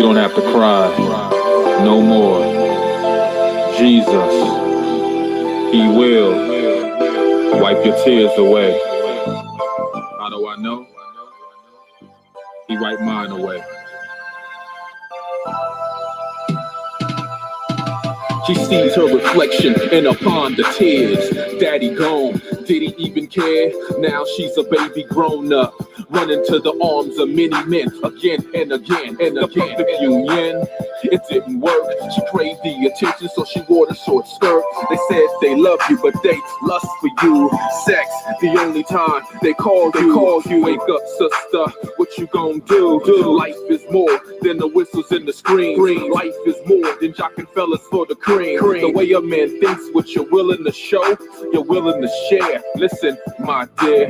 don't have to cry no more. Jesus, He will wipe your tears away. How do I know? He wiped mine away. She sees her reflection and upon the tears. Daddy gone, did he even care? Now she's a baby grown up, running to the arms of many men again and again and again. The perfect union, it didn't work. She craved the attention, so she wore the short skirt. They said they love you, but they lust for you. Sex, the only time they call you. Wake up, sister, what you gonna do? Life is more than the whistles and the screams. Life is more than jocking fellas for the cream. The way a man thinks, what you're willing to show, you're willing to share. Listen, my dear,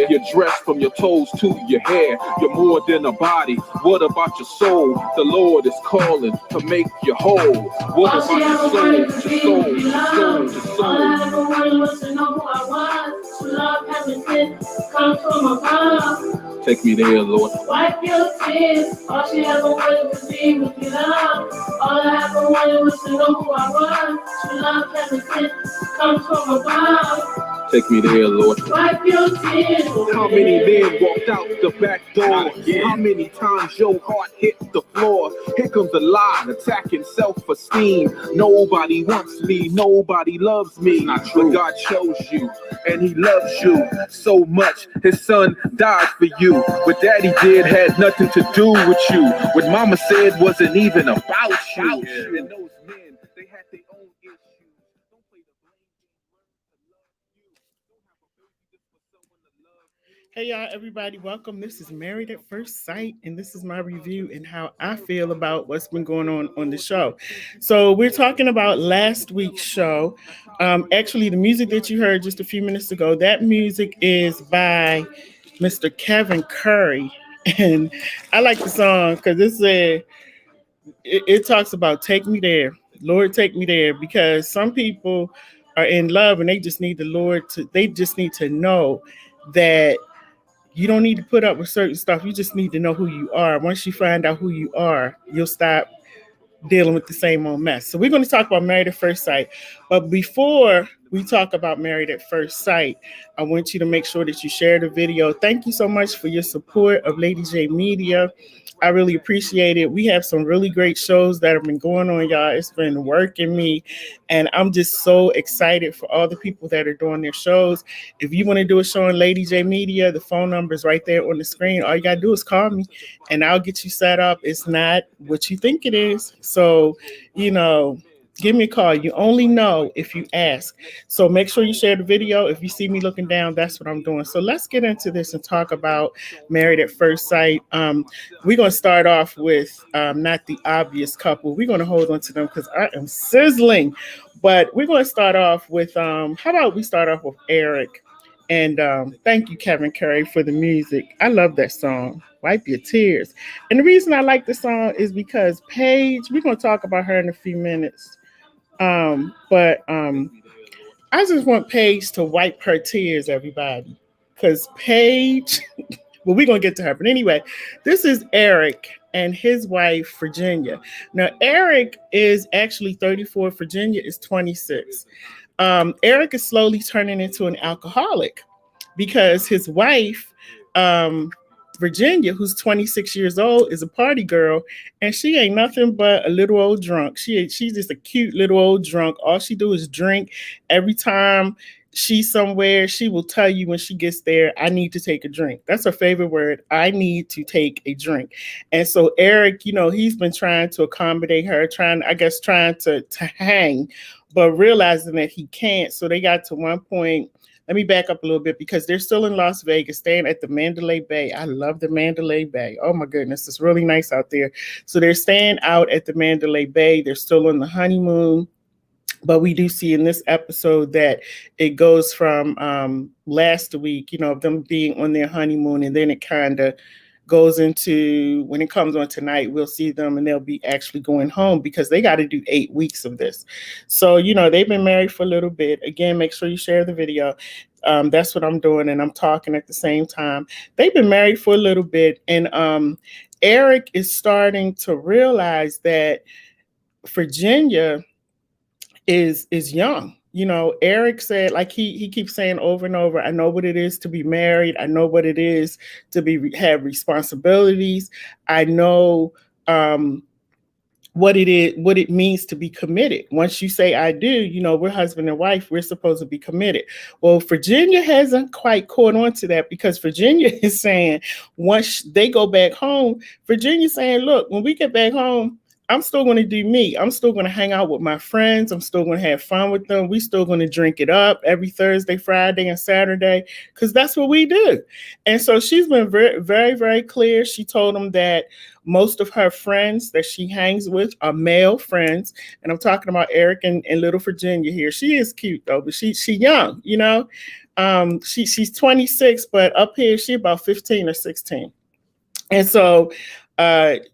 your dress from your toes to your hair. You're more than a body. What about your soul? The Lord is calling to make you whole. What about your soul? Your soul. All I ever wanted was to know who I was. To love, having been come from above. Take me there, Lord. Wipe your tears. All she ever wanted to be with you, love. All I ever wanted was to know who I was. To love, having been come from above. Take me there, Lord. Wipe your tears. How many men walked out the back door? How many times your heart hit the floor? Here comes a lie, attacking self-esteem. Nobody wants me, nobody loves me. But God chose you, and He loves you so much. His son died for you. What Daddy did had nothing to do with you. What Mama said wasn't even about you. And those men, they had their own issues. Don't play the blame game. Hey y'all, everybody, welcome. This is Married at First Sight, and this is my review and how I feel about what's been going on the show. So we're talking about last week's show. Actually, the music that you heard just a few minutes ago, that music is by Mr. Kevin Curry, and I like the song because it talks about take me there, Lord, take me there, because some people are in love and they just need the Lord they just need to know that you don't need to put up with certain stuff. You just need to know who you are. Once you find out who you are, you'll stop dealing with the same old mess. So we're going to talk about Married at First Sight. But before we talk about Married at First Sight, I want you to make sure that you share the video. Thank you so much for your support of LadyJ Media. I really appreciate it. We have some really great shows that have been going on, y'all. It's been working me, and I'm just so excited for all the people that are doing their shows. If you want to do a show on LadyJ Media, the phone number is right there on the screen. All you got to do is call me, and I'll get you set up. It's not what you think it is. So, give me a call. You only know if you ask. So make sure you share the video. If you see me looking down, that's what I'm doing. So let's get into this and talk about Married at First Sight. We're going to start off with not the obvious couple. We're going to hold on to them because I am sizzling. But we're going to start off with, how about we start off with Eric? And thank you, Kevin Curry, for the music. I love that song, Wipe Your Tears. And the reason I like the song is because Paige, we're going to talk about her in a few minutes. But I just want Paige to wipe her tears, everybody. Because Paige, well, we're going to get to her. But anyway, this is Eric and his wife, Virginia. Now, Eric is actually 34. Virginia is 26. Eric is slowly turning into an alcoholic because his wife, Virginia, who's 26 years old, is a party girl, and she ain't nothing but a little old drunk. She's just a cute little old drunk. All she do is drink. Every time she's somewhere, she will tell you when she gets there, I need to take a drink. That's her favorite word. I need to take a drink. And so Eric, he's been trying to accommodate her, trying to hang, but realizing that he can't. So they got to one point. Let me back up a little bit because they're still in Las Vegas, staying at the Mandalay Bay. I love the Mandalay Bay. Oh my goodness, it's really nice out there. So they're staying out at the Mandalay Bay. They're still on the honeymoon. But we do see in this episode that it goes from last week, them being on their honeymoon, and then it kind of goes into, when it comes on tonight, we'll see them and they'll be actually going home because they got to do 8 weeks of this. So, they've been married for a little bit. Again, make sure you share the video. That's what I'm doing, and I'm talking at the same time. They've been married for a little bit, and Eric is starting to realize that Virginia is young. You know, Eric said, like he keeps saying over and over, I know what it is to be married. I know what it is to have responsibilities. I know what it means to be committed. Once you say I do, you know, we're husband and wife, we're supposed to be committed. Well, Virginia hasn't quite caught on to that, because Virginia is saying once they go back home, Virginia's saying, look, when we get back home, I'm still going to do me. I'm still going to hang out with my friends. I'm still going to have fun with them. We still going to drink it up every Thursday, Friday, and Saturday, because that's what we do. And so she's been very, very, very clear. She told them that most of her friends that she hangs with are male friends. And I'm talking about Eric and little Virginia here. She is cute, though, but she's young, you know. She's 26, but up here, she about 15 or 16. And so,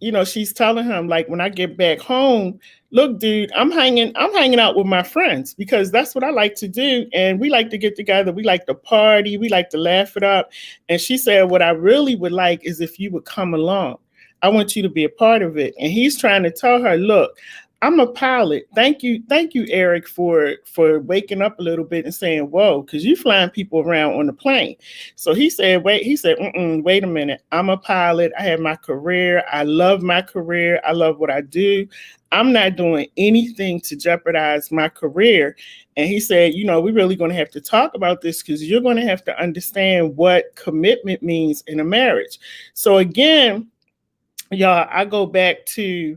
you know, she's telling him, like, when I get back home, look, dude, I'm hanging out with my friends, because that's what I like to do. And we like to get together. We like to party. We like to laugh it up. And she said, what I really would like is if you would come along. I want you to be a part of it. And he's trying to tell her, look, I'm a pilot. Thank you, Eric, for waking up a little bit and saying, whoa, because you flying people around on the plane. So he said, wait a minute. I'm a pilot. I have my career. I love my career. I love what I do. I'm not doing anything to jeopardize my career. And he said, you know, we're really going to have to talk about this, because you're going to have to understand what commitment means in a marriage. So again, y'all, I go back to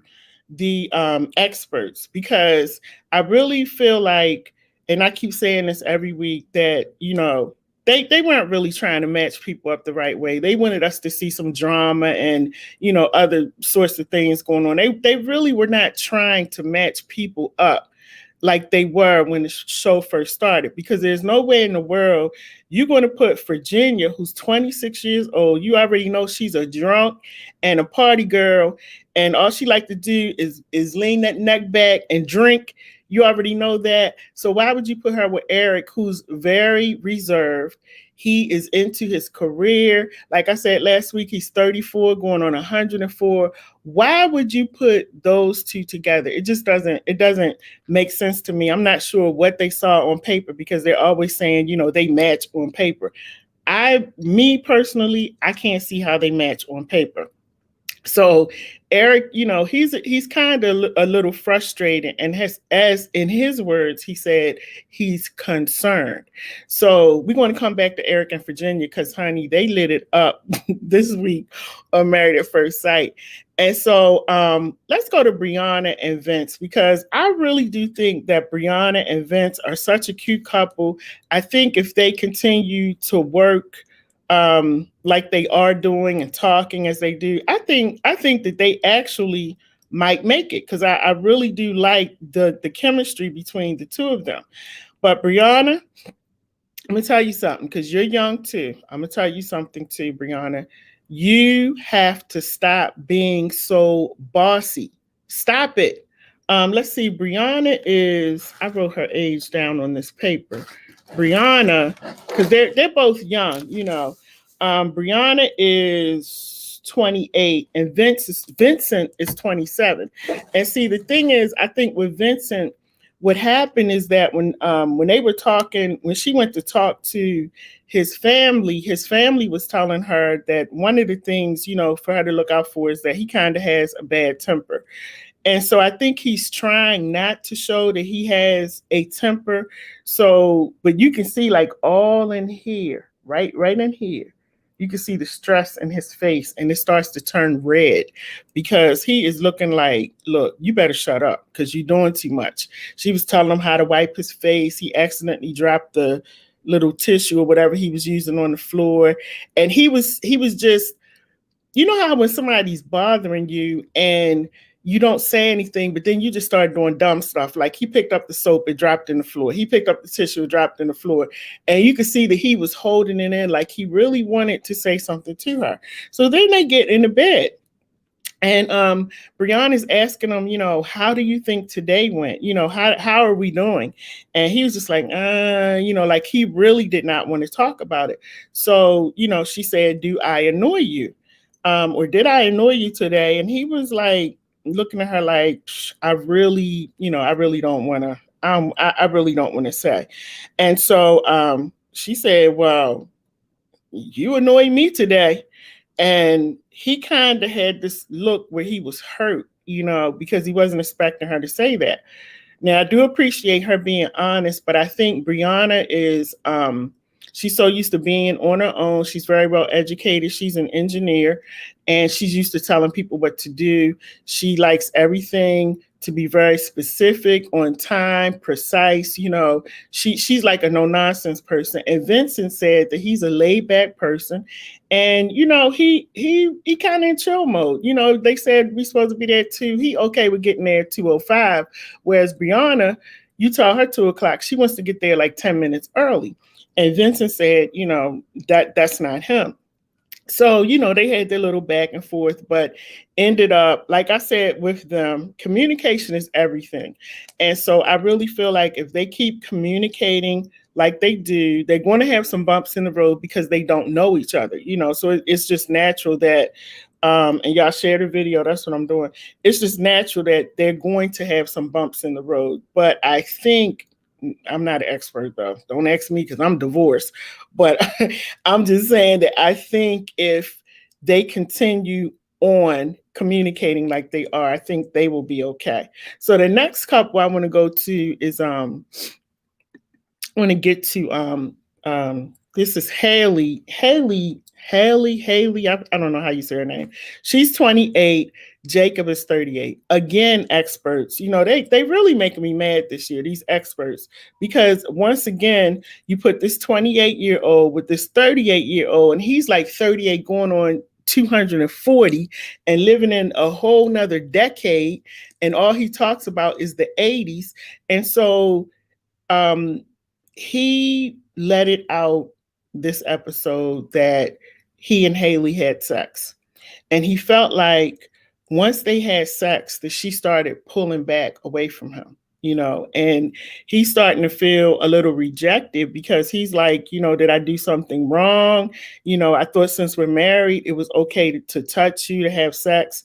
the experts, because I really feel like, and I keep saying this every week, that, you know, they weren't really trying to match people up the right way. They wanted us to see some drama and, you know, other sorts of things going on. They really were not trying to match people up like they were when the show first started, because there's no way in the world you're going to put Virginia, who's 26 years old, you already know she's a drunk and a party girl, and all she like to do is lean that neck back and drink. You already know that. So why would you put her with Eric, who's very reserved? He is into his career. Like I said last week, he's 34, going on 104. Why would you put those two together? It just doesn't make sense to me. I'm not sure what they saw on paper, because they're always saying, you know, they match on paper. Me personally, I can't see how they match on paper. So Eric, you know, he's kind of a little frustrated, and as in his words, he said he's concerned. So we're going to come back to Eric and Virginia, because, honey, they lit it up this week on Married at First Sight. And so let's go to Brianna and Vince, because I really do think that Brianna and Vince are such a cute couple. I think if they continue to work like they are doing and talking as they do, I think that they actually might make it, because I really do like the chemistry between the two of them. But Brianna, I'm gonna tell you something, because you're young too. I'm gonna tell you something too, Brianna. You have to stop being so bossy. Stop it. Let's see. Brianna is, I wrote her age down on this paper. Brianna, because they're both young, you know. Brianna is 28 and Vincent is 27. And see, the thing is, I think with Vincent, what happened is that when they were talking, when she went to talk to his family was telling her that one of the things, you know, for her to look out for is that he kind of has a bad temper. And so I think he's trying not to show that he has a temper. So, but you can see, like, all in here, right in here, you can see the stress in his face, and it starts to turn red, because he is looking like, look, you better shut up, because you're doing too much. She was telling him how to wipe his face. He accidentally dropped the little tissue or whatever he was using on the floor. And he was just, you know how when somebody's bothering you and you don't say anything, but then you just start doing dumb stuff. Like, he picked up the soap and dropped in the floor. He picked up the tissue and dropped in the floor. And you could see that he was holding it in, like he really wanted to say something to her. So then they get into bed. And Brianna's asking him, you know, how do you think today went? You know, how are we doing? And he was just like, you know, like he really did not want to talk about it. So, you know, she said, do I annoy you? or did I annoy you today? And he was like looking at her like, I really, I really don't want to, I really don't want to say. And so she said, well, you annoyed me today. And he kind of had this look where he was hurt, because he wasn't expecting her to say that. Now, I do appreciate her being honest, but I think Brianna is, she's so used to being on her own. She's very well educated. She's an engineer, and she's used to telling people what to do. She likes everything to be very specific, on time, precise. She's like a no-nonsense person. And Vincent said that he's a laid-back person, and he kind of in chill mode. They said we're supposed to be there too. He okay with getting there at 2:05, whereas Brianna, you tell her 2:00, she wants to get there like 10 minutes early. And Vincent said, that's not him. So, they had their little back and forth, but ended up, like I said, with them, communication is everything. And so I really feel like if they keep communicating like they do, they're going to have some bumps in the road because they don't know each other, so it's just natural that, and y'all share the video, that's what I'm doing. It's just natural that they're going to have some bumps in the road. But I think, I'm not an expert though. Don't ask me because I'm divorced. But I'm just saying that I think if they continue on communicating like they are, I think they will be okay. So the next couple I want to go to is I want to get to this is Haley. I don't know how you say her name. She's 28. Jacob is 38. Again, experts. They really making me mad this year, these experts, because once again, you put this 28-year-old with this 38-year-old, and he's like 38 going on 240 and living in a whole nother decade. And all he talks about is the 80s. And so he let it out this episode that he and Haley had sex. And he felt like once they had sex that she started pulling back away from him, and he's starting to feel a little rejected because he's like, did I do something wrong? I thought since we're married, it was okay to touch you, to have sex.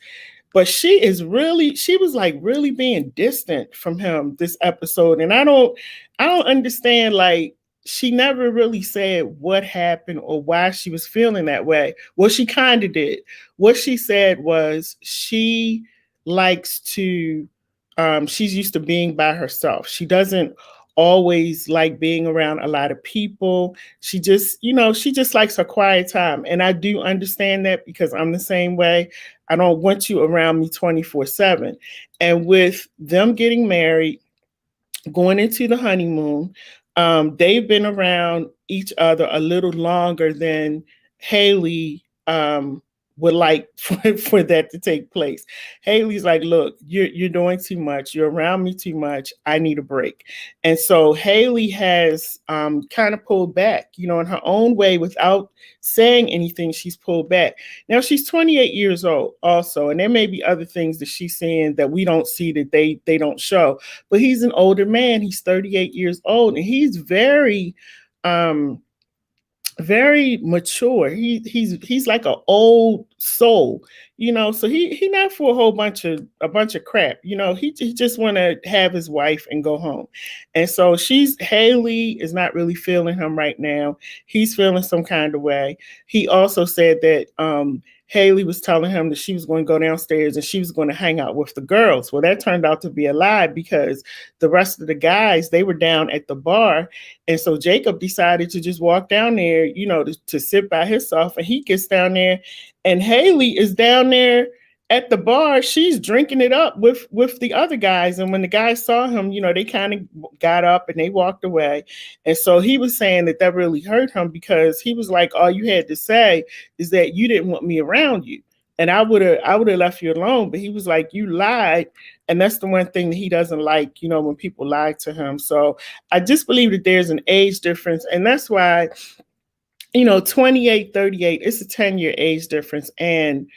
But she was like really being distant from him this episode. And I don't understand, like, she never really said what happened or why she was feeling that way. Well, she kind of did. What she said was she likes to, she's used to being by herself. She doesn't always like being around a lot of people. She just, she just likes her quiet time. And I do understand that because I'm the same way. I don't want you around me 24/7. And with them getting married, going into the honeymoon, they've been around each other a little longer than Haley would like for that to take place. Haley's like, look, you're doing too much. You're around me too much. I need a break. And so Haley has kind of pulled back, in her own way without saying anything. She's pulled back. Now she's 28 years old also, and there may be other things that she's saying that we don't see, that they don't show. But he's an older man. He's 38 years old, and he's very very mature. He's like an old soul, so he not for a bunch of crap. He just want to have his wife and go home. And so Haley is not really feeling him right now. He's feeling some kind of way. He also said that Haley was telling him that she was going to go downstairs and she was going to hang out with the girls. Well, that turned out to be a lie because the rest of the guys, they were down at the bar. And so Jacob decided to just walk down there, to sit by himself. And he gets down there and Haley is down there at the bar. She's drinking it up with the other guys. And when the guys saw him, they kind of got up and they walked away. And so he was saying that really hurt him because he was like, all you had to say is that you didn't want me around you. And I would have left you alone. But he was like, you lied. And that's the one thing that he doesn't like, when people lie to him. So I just believe that there's an age difference. And that's why, 28, 38, it's a 10-year age difference. And,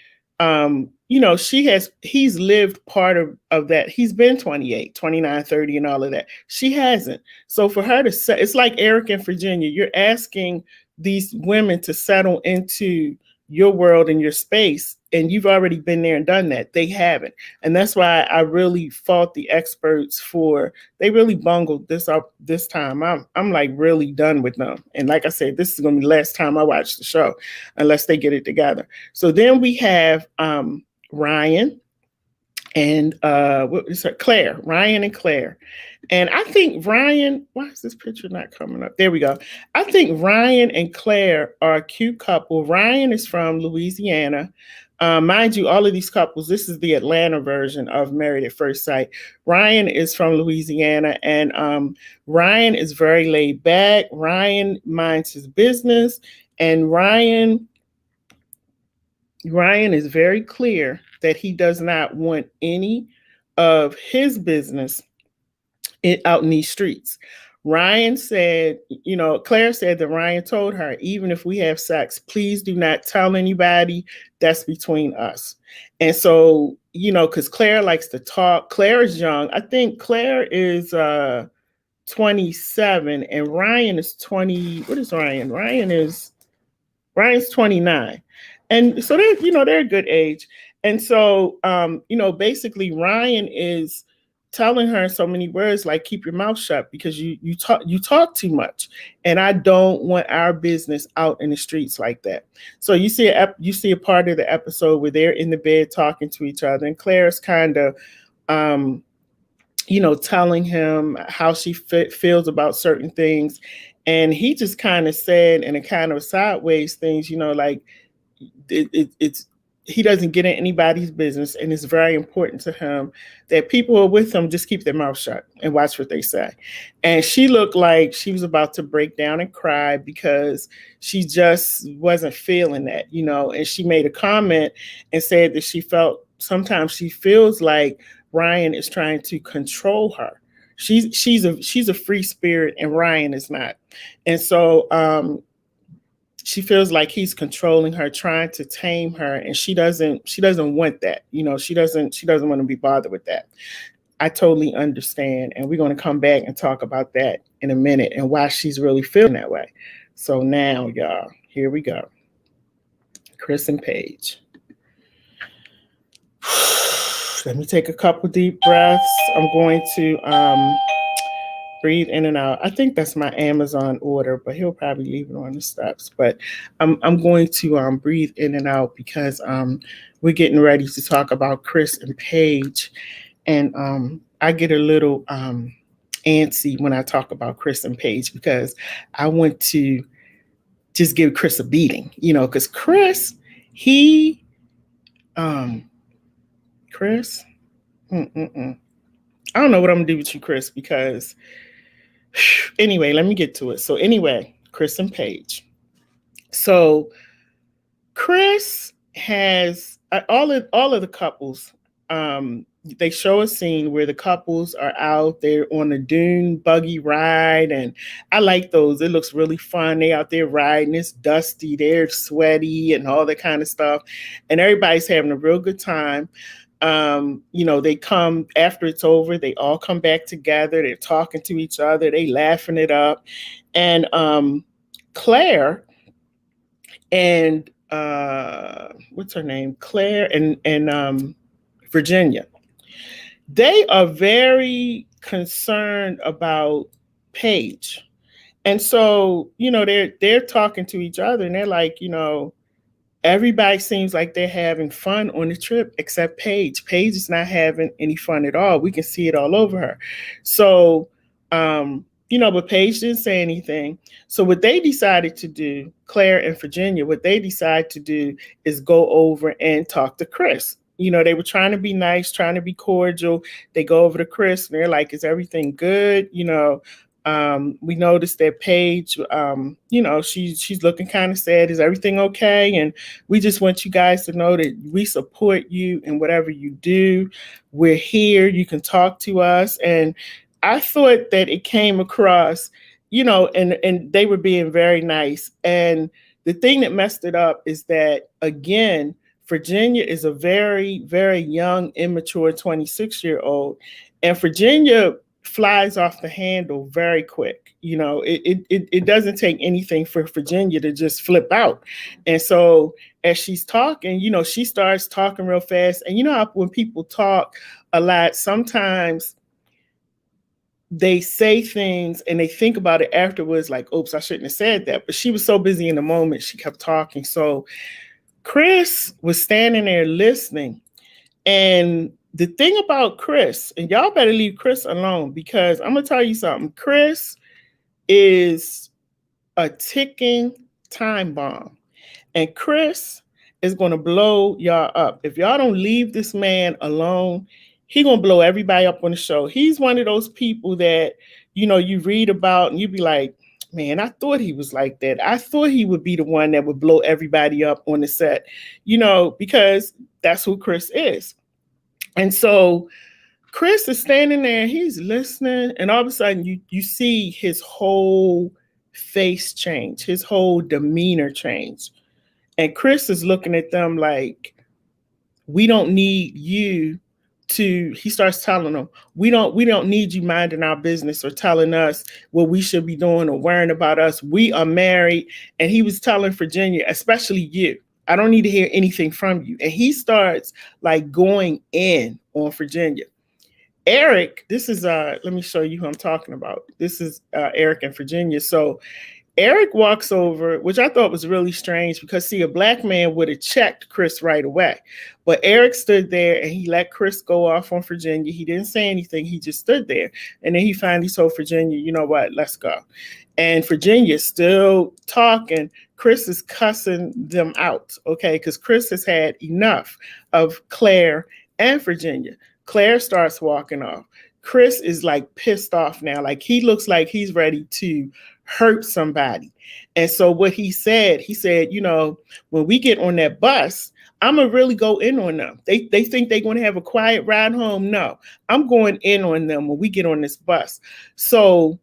he's lived part of that. He's been 28, 29, 30 and all of that. She hasn't. So for her to say, it's like Eric and Virginia, you're asking these women to settle into your world and your space, and you've already been there and done that. They haven't. And that's why I really fault the experts for, they really bungled this up this time. I'm like really done with them. And like I said, this is gonna be the last time I watch the show unless they get it together. So then we have Ryan and what is her? Claire, Ryan and Claire. And I think Ryan, why is this picture not coming up? There we go. I think Ryan and Claire are a cute couple. Ryan is from Louisiana. Mind you, all of these couples, this is the Atlanta version of Married at First Sight. Ryan is from Louisiana, and Ryan is very laid back. Ryan minds his business, and Ryan is very clear that he does not want any of his business out in these streets. Ryan said, Claire said that Ryan told her, even if we have sex, please do not tell anybody. That's between us. And so, because Claire likes to talk. Claire is young. I think Claire is 27 and Ryan is 20. What is Ryan? Ryan's 29. And so they're a good age. And so, basically Ryan is telling her so many words like, keep your mouth shut because you talk too much. And I don't want our business out in the streets like that. So you see a part of the episode where they're in the bed talking to each other. And Claire's kind of, telling him how she feels about certain things. And he just kind of said in a kind of sideways things, like, he doesn't get in anybody's business, and it's very important to him that people who are with him just keep their mouth shut and watch what they say. And she looked like she was about to break down and cry because she just wasn't feeling that, and she made a comment and said that sometimes she feels like Ryan is trying to control her. She's a free spirit and Ryan is not. And so, she feels like he's controlling her, trying to tame her, and she doesn't want that. She doesn't want to be bothered with that. I totally understand, and we're going to come back and talk about that in a minute and why she's really feeling that way. So now, y'all, here we go. Chris and Paige. Let me take a couple deep breaths. I'm going to breathe in and out. I think that's my Amazon order, but he'll probably leave it on the steps. But I'm going to breathe in and out because we're getting ready to talk about Chris and Paige. And I get a little antsy when I talk about Chris and Paige because I want to just give Chris a beating, because Chris, Chris, I don't know what I'm gonna do with you, Chris, because anyway, let me get to it. So anyway, Chris and Paige. So Chris has all of the couples. They show a scene where the couples are out there on a dune buggy ride, and I like those. It looks really fun. They out there riding. It's dusty. They're sweaty and all that kind of stuff, and everybody's having a real good time. They come after it's over, they all come back together, they're talking to each other, they laughing it up. And Claire and what's her name? Claire and Virginia. They are very concerned about Paige. And so, they're talking to each other and they're like, everybody seems like they're having fun on the trip except Paige. Paige is not having any fun at all. We can see it all over her. So, but Paige didn't say anything. So what they decided to do, Claire and Virginia, what they decided to do is go over and talk to Chris. They were trying to be nice, trying to be cordial. They go over to Chris and they're like, is everything good? We noticed that Paige, she's looking kind of sad. Is everything okay? And we just want you guys to know that we support you in whatever you do. We're here. You can talk to us. And I thought that it came across, and they were being very nice. And the thing that messed it up is that, again, Virginia is a very, very young, immature 26-year-old. And Virginia flies off the handle very quick. You know, it doesn't take anything for Virginia to just flip out. And so as she's talking, you know, she starts talking real fast. And you know how when people talk a lot, sometimes they say things and they think about it afterwards, like, oops, I shouldn't have said that. But she was so busy in the moment, she kept talking. So Chris was standing there listening. And the thing about Chris, and y'all better leave Chris alone, because I'm going to tell you something. Chris is a ticking time bomb. And Chris is going to blow y'all up. If y'all don't leave this man alone, he's going to blow everybody up on the show. He's one of those people that, you know, you read about and you be like, man, I thought he was like that. I thought he would be the one that would blow everybody up on the set, you know, because that's who Chris is. And so Chris is standing there, he's listening, and all of a sudden you see his whole face change, his whole demeanor change. And Chris is looking at them like, we don't need you to, he starts telling them, we don't need you minding our business or telling us what we should be doing or worrying about us. We are married. And he was telling Virginia, especially you, I don't need to hear anything from you. And he starts like going in on Virginia. Eric, this is, let me show you who I'm talking about. This is Eric and Virginia. So Eric walks over, which I thought was really strange because, see, a black man would have checked Chris right away. But Eric stood there and he let Chris go off on Virginia. He didn't say anything. He just stood there. And then he finally told Virginia, you know what, let's go. And Virginia's still talking. Chris is cussing them out, okay? Because Chris has had enough of Claire and Virginia. Claire starts walking off. Chris is like pissed off now. Like he looks like he's ready to hurt somebody. And so what he said, you know, when we get on that bus, I'm going to really go in on them. They think they're going to have a quiet ride home. No, I'm going in on them when we get on this bus. So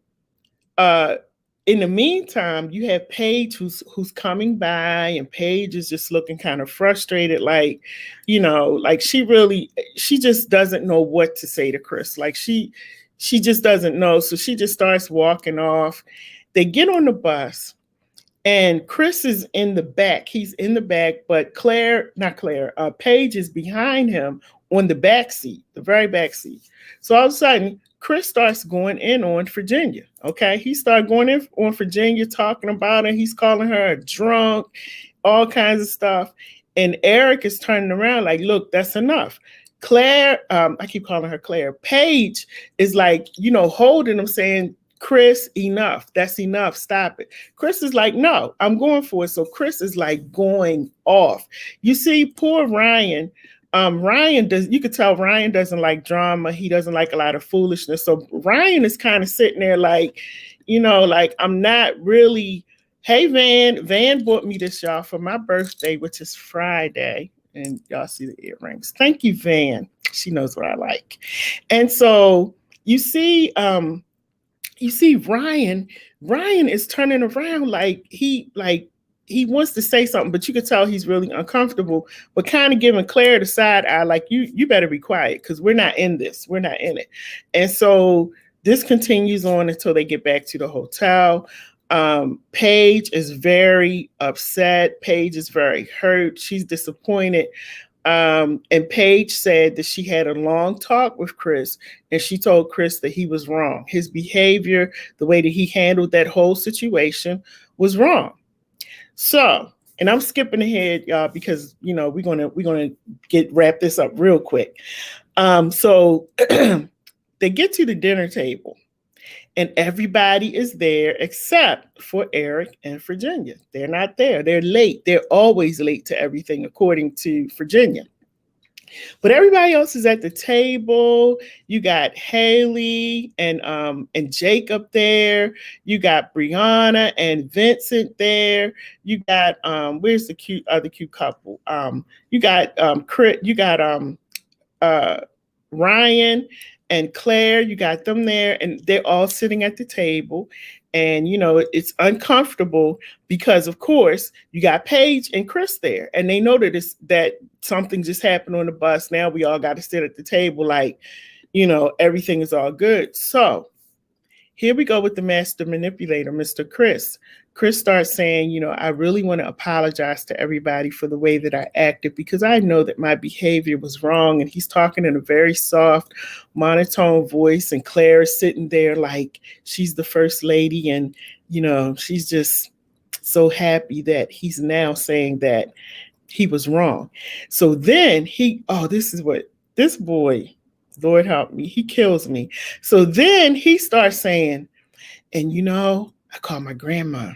in the meantime, you have Paige who's coming by, and Paige is just looking kind of frustrated. Like, you know, like she just doesn't know what to say to Chris. Like she just doesn't know. So she just starts walking off. They get on the bus and Chris is in the back. He's in the back, but Paige is behind him on the back seat, the very back seat. So all of a sudden, Chris starts going in on Virginia. Okay. He started going in on Virginia, talking about her. He's calling her a drunk, all kinds of stuff. And Eric is turning around like, look, that's enough. Claire, I keep calling her Claire. Paige is like, you know, holding him, saying, Chris, enough. That's enough. Stop it. Chris is like, no, I'm going for it. So Chris is like going off. You see, poor Ryan. You could tell Ryan doesn't like drama. He doesn't like a lot of foolishness. So Ryan is kind of sitting there like, you know, like, I'm not really, hey, Van bought me this, y'all, for my birthday, which is Friday. And y'all see the earrings. Thank you, Van. She knows what I like. And so you see Ryan is turning around like he wants to say something, but you could tell he's really uncomfortable, but kind of giving Claire the side eye, like, you better be quiet because we're not in this. We're not in it. And so this continues on until they get back to the hotel. Paige is very upset. Paige is very hurt. She's disappointed. And Paige said that she had a long talk with Chris, and she told Chris that he was wrong. His behavior, the way that he handled that whole situation was wrong. So, and I'm skipping ahead, y'all, because, you know, we're gonna wrap this up real quick. So they get to the dinner table, and everybody is there except for Eric and Virginia. They're not there. They're late. They're always late to everything, according to Virginia. But everybody else is at the table. You got Haley and Jacob there. You got Brianna and Vincent there. You got where's the cute couple? You got Ryan and Claire. You got them there, and they're all sitting at the table. And, you know, it's uncomfortable because, of course, you got Paige and Chris there, and they know that something just happened on the bus. Now we all got to sit at the table like, everything is all good. So here we go with the master manipulator, Mr. Chris. Chris starts saying, I really want to apologize to everybody for the way that I acted because I know that my behavior was wrong. And he's talking in a very soft, monotone voice. And Claire is sitting there like she's the first lady. And, she's just so happy that he's now saying that he was wrong. So then this boy, Lord help me, he kills me. So then he starts saying, and I call my grandma.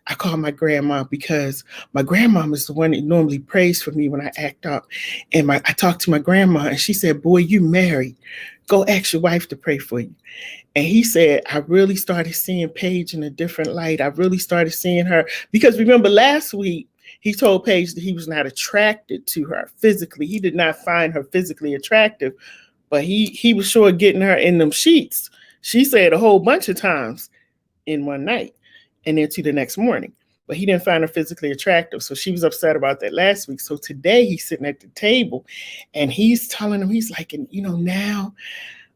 I call my grandma because my grandma is the one that normally prays for me when I act up. And I talked to my grandma and she said, boy, you married. Go ask your wife to pray for you. And he said, I really started seeing Paige in a different light. I really started seeing her because remember last week, he told Paige that he was not attracted to her physically. He did not find her physically attractive, but he was sure getting her in them sheets. She said a whole bunch of times in one night and then to the next morning. But he didn't find her physically attractive. So she was upset about that last week. So today he's sitting at the table and he's telling him, he's like, and now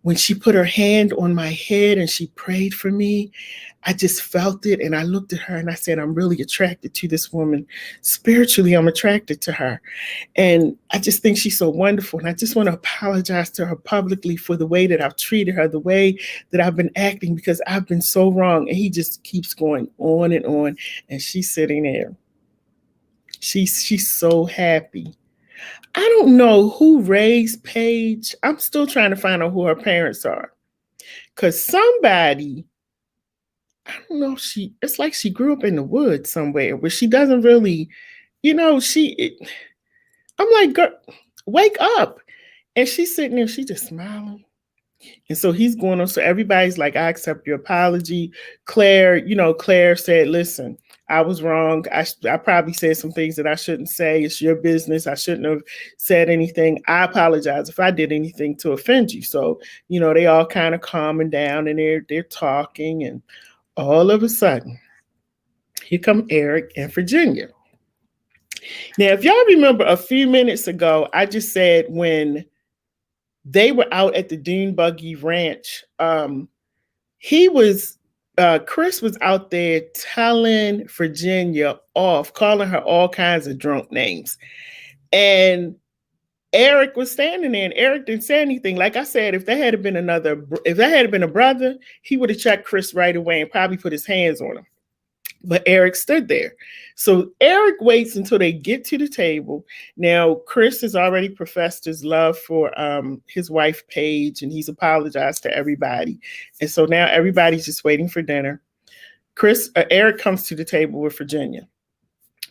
when she put her hand on my head and she prayed for me, I just felt it. And I looked at her and I said, I'm really attracted to this woman. Spiritually, I'm attracted to her. And I just think she's so wonderful. And I just want to apologize to her publicly for the way that I've treated her, the way that I've been acting, because I've been so wrong. And he just keeps going on. And she's sitting there. She's so happy. I don't know who raised Paige. I'm still trying to find out who her parents are. Because somebody, I don't know, it's like she grew up in the woods somewhere where she doesn't really, I'm like, girl, wake up. And she's sitting there, she just smiling. And so he's going on. So everybody's like, I accept your apology. Claire said, listen, I was wrong. I probably said some things that I shouldn't say. It's your business. I shouldn't have said anything. I apologize if I did anything to offend you. So, they all kind of calming down and they're talking. And all of a sudden, here come Eric and Virginia. Now, if y'all remember a few minutes ago, I just said when they were out at the Dune Buggy Ranch, Chris was out there telling Virginia off, calling her all kinds of drunk names. And Eric was standing there and Eric didn't say anything. Like I said, if there had been a brother, he would have checked Chris right away and probably put his hands on him. But Eric stood there. So Eric waits until they get to the table. Now, Chris has already professed his love for his wife, Paige, and he's apologized to everybody. And so now everybody's just waiting for dinner. Eric comes to the table with Virginia,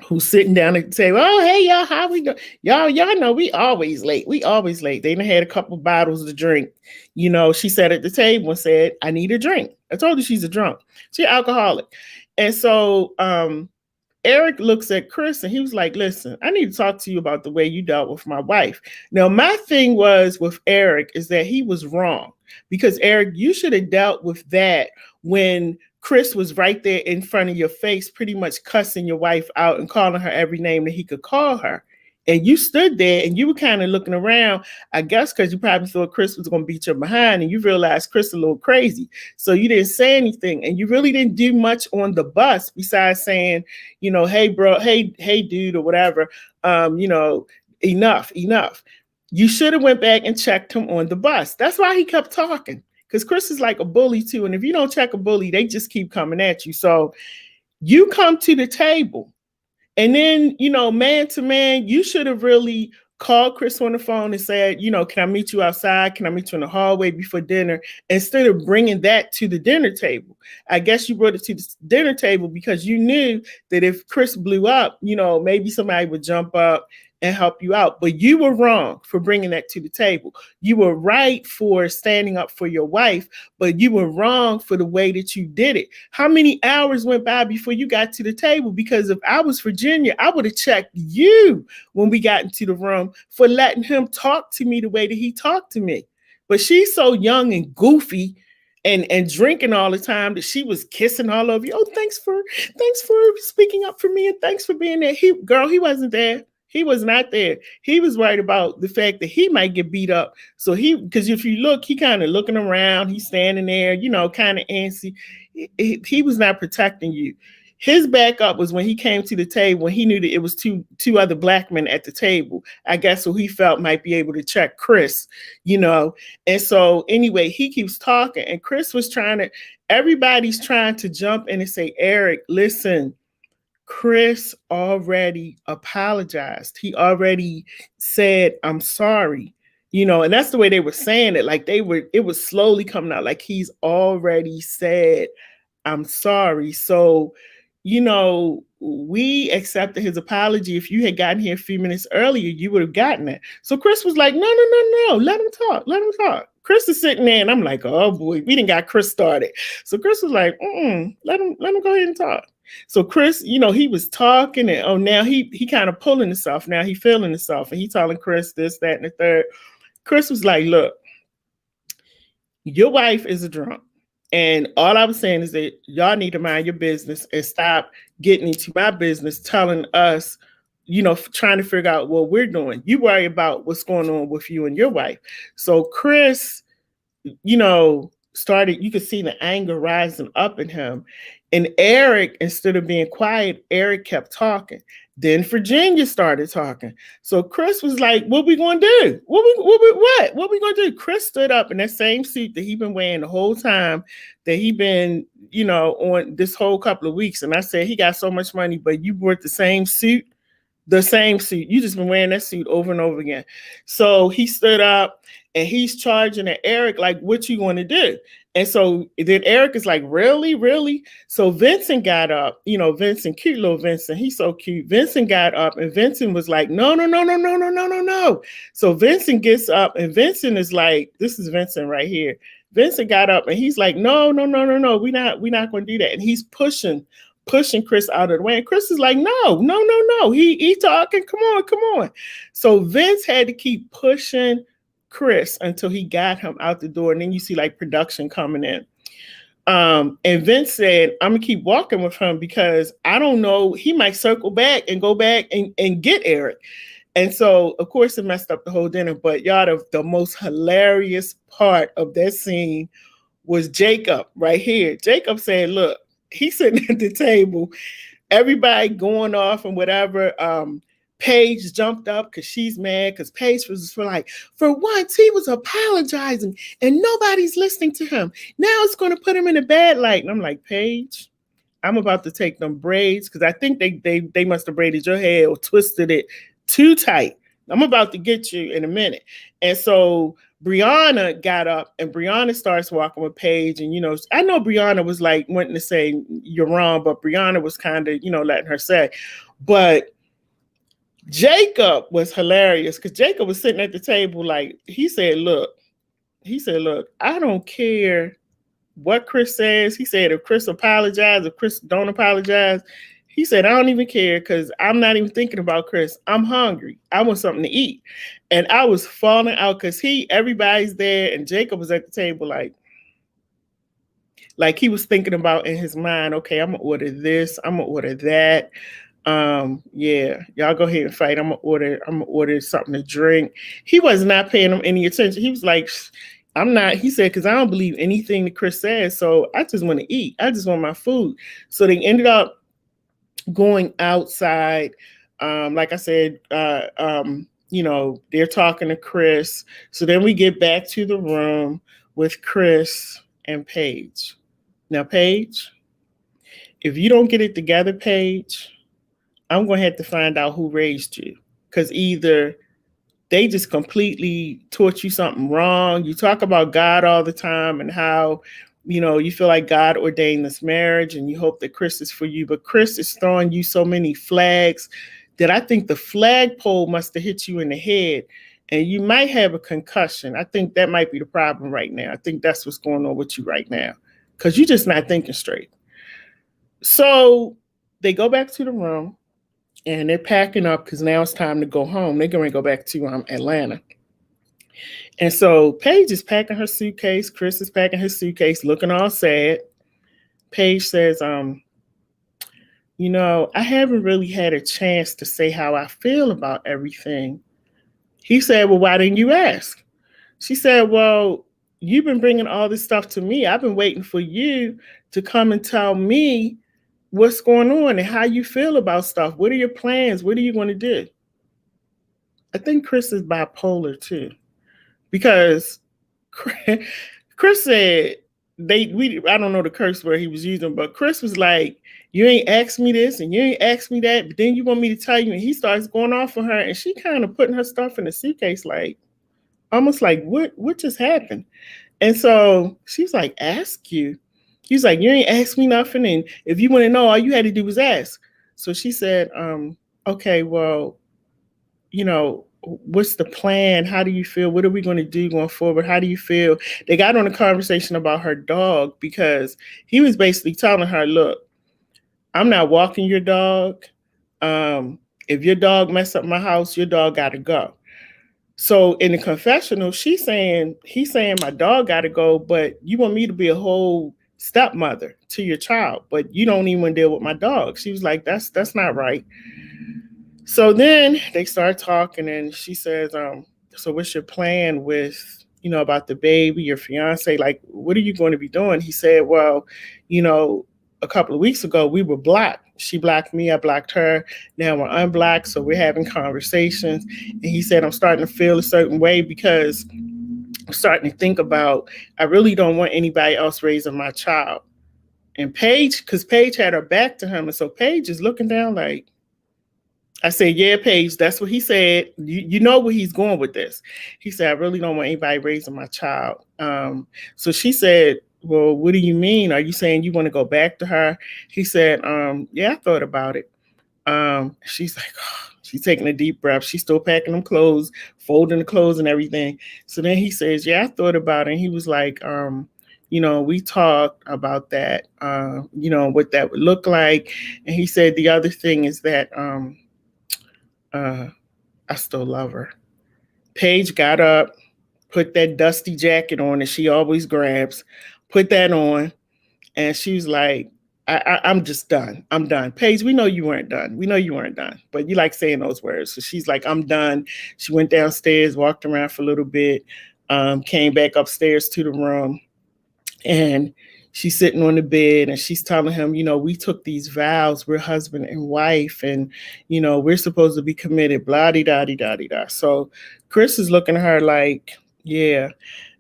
who's sitting down at the table. Oh, hey, y'all, how we doing? Y'all know we always late. They done had a couple bottles to drink. She sat at the table and said, I need a drink. I told her she's a drunk. She's an alcoholic. And so Eric looks at Chris and he was like, listen, I need to talk to you about the way you dealt with my wife. Now, my thing was with Eric is that he was wrong because Eric, you should have dealt with that when Chris was right there in front of your face, pretty much cussing your wife out and calling her every name that he could call her. And you stood there and you were kind of looking around, I guess, because you probably thought Chris was going to beat you behind and you realized Chris a little crazy. So you didn't say anything and you really didn't do much on the bus besides saying, hey, bro, hey, dude, or whatever, enough. You should have went back and checked him on the bus. That's why he kept talking, because Chris is like a bully too. And if you don't check a bully, they just keep coming at you. So you come to the table. And then, man to man, you should have really called Chris on the phone and said, can I meet you outside? Can I meet you in the hallway before dinner? Instead of bringing that to the dinner table. I guess you brought it to the dinner table because you knew that if Chris blew up, maybe somebody would jump up and help you out. But you were wrong for bringing that to the table. You were right for standing up for your wife, but you were wrong for the way that you did it. How many hours went by before you got to the table? Because if I was Virginia, I would have checked you when we got into the room for letting him talk to me the way that he talked to me. But she's so young and goofy and drinking all the time that she was kissing all over you. Oh, thanks for speaking up for me and thanks for being there. He wasn't there. He was not there. He was worried about the fact that he might get beat up. So because if you look, he kind of looking around, he's standing there, kind of antsy. He was not protecting you. His backup was when he came to the table, when he knew that it was two other black men at the table, I guess, who he felt might be able to check Chris, And so anyway, he keeps talking, and Chris was everybody's trying to jump in and say, Eric, listen, Chris already apologized. He already said, I'm sorry, and that's the way they were saying it. Like it was slowly coming out. Like he's already said, I'm sorry. So, we accepted his apology. If you had gotten here a few minutes earlier, you would have gotten it. So Chris was like, no, let him talk. Chris is sitting there, and I'm like, oh boy, we didn't got Chris started. So Chris was like, let him go ahead and talk. So Chris, he was talking, and now he kind of pulling himself. Now he feeling himself, and he telling Chris this, that, and the third. Chris was like, look, your wife is a drunk. And all I was saying is that y'all need to mind your business and stop getting into my business, telling us, trying to figure out what we're doing. You worry about what's going on with you and your wife. So Chris, started, you could see the anger rising up in him. And Eric, instead of being quiet, Eric kept talking. Then Virginia started talking. So Chris was like, what we going to do? What we going to do? Chris stood up in that same suit that he been wearing the whole time that he been, on this whole couple of weeks. And I said, he got so much money, but you bought the same suit. You just been wearing that suit over and over again. So he stood up and he's charging at Eric, like, what you want to do? And so then Eric is like, really? So Vincent got up, Vincent, cute little Vincent. He's so cute. Vincent got up and Vincent was like, no. So Vincent gets up and Vincent is like, this is Vincent right here. Vincent got up and he's like, no. We're not going to do that. And he's pushing Chris out of the way. And Chris is like, no. He talking. Come on. So Vince had to keep pushing Chris until he got him out the door. And then you see like production coming in. And Vince said, I'm gonna keep walking with him because I don't know, he might circle back and go back and get Eric. And so of course it messed up the whole dinner. But y'all, the most hilarious part of that scene was Jacob right here. Jacob said, look, he's sitting at the table, everybody going off and whatever. Paige jumped up because she's mad because Paige was like, for once he was apologizing and nobody's listening to him. Now it's going to put him in a bad light. And I'm like, Paige, I'm about to take them braids because I think they must have braided your hair or twisted it too tight. I'm about to get you in a minute. And so Brianna got up and Brianna starts walking with Paige. And, I know Brianna was like wanting to say you're wrong, but Brianna was kind of, letting her say. But Jacob was hilarious because Jacob was sitting at the table like, he said, look, I don't care what Chris says. He said, if Chris apologizes, if Chris don't apologize, he said, I don't even care because I'm not even thinking about Chris. I'm hungry. I want something to eat. And I was falling out because everybody's there and Jacob was at the table like he was thinking about in his mind, okay, I'm going to order this. I'm going to order that. Yeah, y'all go ahead and fight. I'm gonna order something to drink. He was not paying him any attention. He was like, I'm not, he said, because I don't believe anything that Chris says. So I just want to eat. I just want my food. So they ended up going outside. Like I said, they're talking to Chris. So then we get back to the room with Chris and Paige. Now, Paige, if you don't get it together, Paige, I'm going to have to find out who raised you because either they just completely taught you something wrong. You talk about God all the time and how, you feel like God ordained this marriage and you hope that Chris is for you. But Chris is throwing you so many flags that I think the flagpole must have hit you in the head and you might have a concussion. I think that might be the problem right now. I think that's what's going on with you right now because you're just not thinking straight. So they go back to the room. And they're packing up because now it's time to go home. They're going to go back to Atlanta. And so Paige is packing her suitcase. Chris is packing his suitcase, looking all sad. Paige says, I haven't really had a chance to say how I feel about everything. He said, well, why didn't you ask? She said, well, you've been bringing all this stuff to me. I've been waiting for you to come and tell me what's going on and how you feel about stuff. What are your plans? What are you going to do? I think Chris is bipolar too, because Chris said I don't know the curse word he was using, but Chris was like, you ain't asked me this and you ain't asked me that, but then you want me to tell you, and he starts going off on her, and she kind of putting her stuff in a suitcase, like almost like what just happened. And so she's like, ask you. He's like, you ain't asked me nothing, and if you want to know, all you had to do was ask. So she said, okay, well, what's the plan? How do you feel? What are we going to do going forward? How do you feel? They got on a conversation about her dog, because he was basically telling her, look, I'm not walking your dog. If your dog mess up my house, your dog got to go. So in the confessional, he's saying my dog got to go, but you want me to be a whole stepmother to your child, but you don't even deal with my dog. She was like, that's not right. So then they start talking, and she says, so what's your plan with, about the baby, your fiance? Like, what are you going to be doing? He said, well, a couple of weeks ago, we were blocked. She blocked me, I blocked her. Now we're unblocked, so we're having conversations. And he said, I'm starting to feel a certain way, because I'm starting to think about, I really don't want anybody else raising my child. And Paige, because Paige had her back to him, and so Paige is looking down like, I said, yeah, Paige, that's what he said. You know where he's going with this. He said, I really don't want anybody raising my child. So she said, well, what do you mean? Are you saying you want to go back to her? He said, yeah, I thought about it. She's like, oh, she's taking a deep breath. She's still packing them clothes, folding the clothes and everything. So then he says, yeah, I thought about it. And he was like, we talked about that, what that would look like. And he said, the other thing is that, I still love her. Paige got up, put that dusty jacket on that she always grabs, put that on, and she was like, I'm just done. I'm done. Paige, we know you weren't done. We know you weren't done, but you like saying those words. So she's like, I'm done. She went downstairs, walked around for a little bit, came back upstairs to the room, and she's sitting on the bed, and she's telling him, we took these vows. We're husband and wife, and, we're supposed to be committed, blah-de-da-de-da-de-da. So Chris is looking at her like, yeah.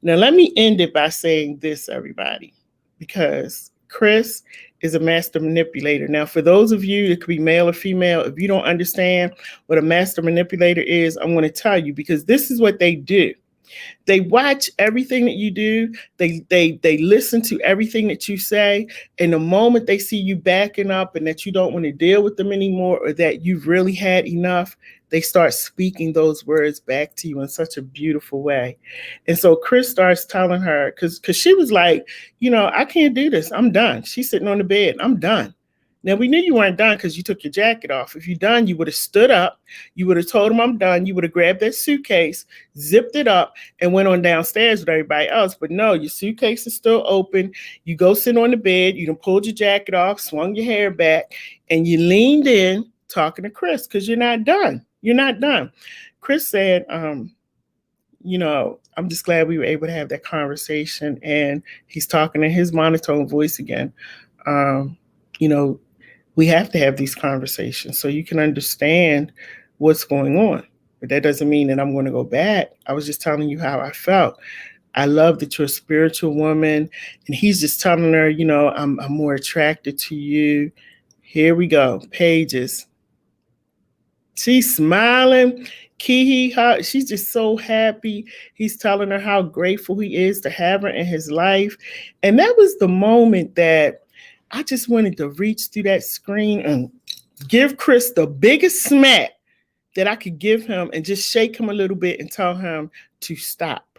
Now, let me end it by saying this, everybody, because Chris is a master manipulator. Now, for those of you, it could be male or female, if you don't understand what a master manipulator is, I'm going to tell you, because this is what they do. They watch everything that you do. They listen to everything that you say. And the moment they see you backing up and that you don't want to deal with them anymore, or that you've really had enough, they start speaking those words back to you in such a beautiful way. And so Chris starts telling her, because she was like, I can't do this. I'm done. She's sitting on the bed. I'm done. Now, we knew you weren't done because you took your jacket off. If you're done, you would have stood up. You would have told him I'm done. You would have grabbed that suitcase, zipped it up, and went on downstairs with everybody else. But no, your suitcase is still open. You go sit on the bed. You done pulled your jacket off, swung your hair back, and you leaned in talking to Chris because you're not done. You're not done. Chris said, I'm just glad we were able to have that conversation. And he's talking in his monotone voice again. We have to have these conversations so you can understand what's going on. But that doesn't mean that I'm going to go back. I was just telling you how I felt. I love that you're a spiritual woman. And he's just telling her, I'm more attracted to you. Here we go. Pages. She's smiling. Kiki, she's just so happy. He's telling her how grateful he is to have her in his life. And that was the moment that I just wanted to reach through that screen and give Chris the biggest smack that I could give him and just shake him a little bit and tell him to stop.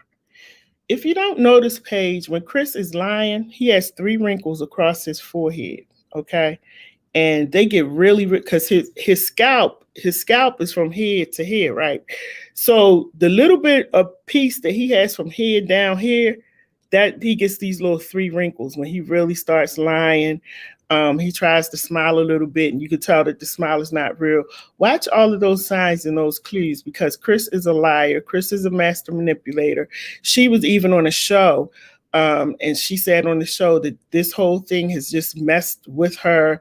If you don't notice, Paige, when Chris is lying, he has 3 wrinkles across his forehead, okay? And they get really, because his scalp is from head to head, right? So the little bit of piece that he has from head down here, that he gets these little 3 wrinkles when he really starts lying. He tries to smile a little bit, and you can tell that the smile is not real. Watch all of those signs and those clues, because Chris is a liar. Chris is a master manipulator. She was even on a show, and she said on the show that this whole thing has just messed with her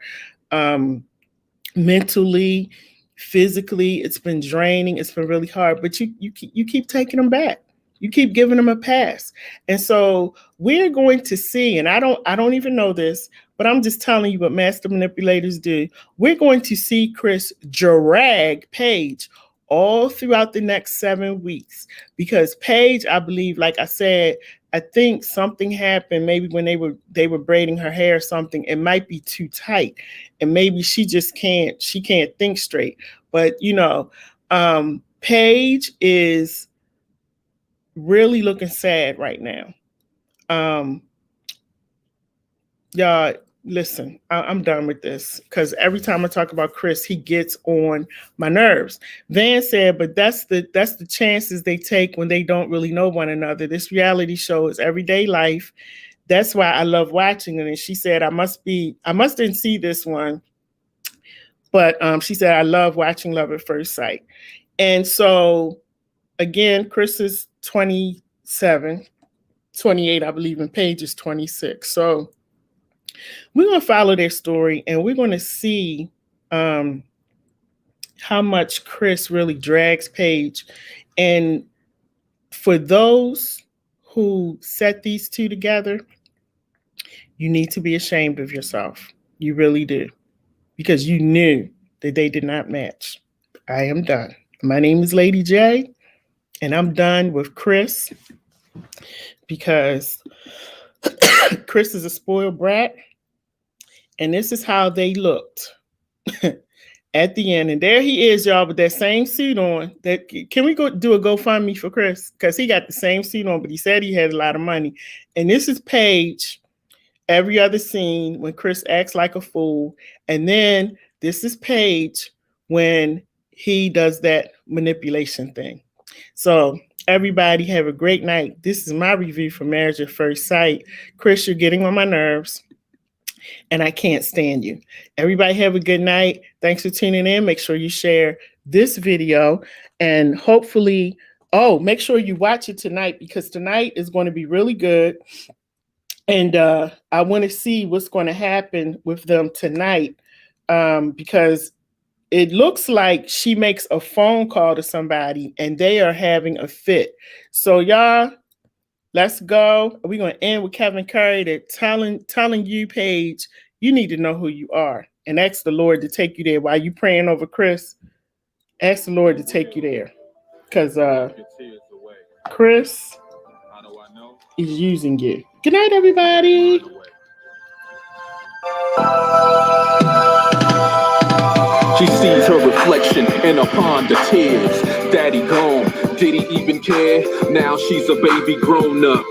mentally, physically. It's been draining. It's been really hard, but you keep taking them back. You keep giving them a pass. And so we're going to see, and I don't even know this, but I'm just telling you what master manipulators do. We're going to see Chris drag Paige all throughout the next 7 weeks, because Paige, I believe, like I said, I think something happened maybe when they were braiding her hair or something. It might be too tight, and maybe she can't think straight. But Paige is really looking sad right now. Y'all, listen, I'm done with this, because every time I talk about Chris, he gets on my nerves. Van said, but that's the chances they take when they don't really know one another. This reality show is everyday life. That's why I love watching it. And she said, I must didn't see this one, but she said, I love watching Love at First Sight. And so again, Chris is 27, 28, I believe, and Paige is 26. So we're going to follow their story, and we're going to see how much Chris really drags Paige. And for those who set these two together, you need to be ashamed of yourself. You really do, because you knew that they did not match. I am done. My name is Lady J, and I'm done with Chris, because Chris is a spoiled brat. And this is how they looked at the end. And there he is, y'all, with that same suit on. Can we go do a GoFundMe for Chris? Because he got the same suit on, but he said he had a lot of money. And this is Paige, every other scene, when Chris acts like a fool. And then this is Paige when he does that manipulation thing. So everybody have a great night. This is my review for Marriage at First Sight. Chris, you're getting on my nerves, and I can't stand you. Everybody have a good night. Thanks for tuning in. Make sure you share this video, and hopefully, make sure you watch it tonight, because tonight is going to be really good. And I want to see what's going to happen with them tonight, because it looks like she makes a phone call to somebody and they are having a fit. So y'all, let's go. We're going to end with Kevin Curry that telling you, Paige, you need to know who you are, and ask the Lord to take you there. While you praying over Chris, ask the Lord to take you there, because Chris is using you. Good night, everybody. She sees her reflection in a pond of tears. Daddy gone, did he even care? Now she's a baby grown up,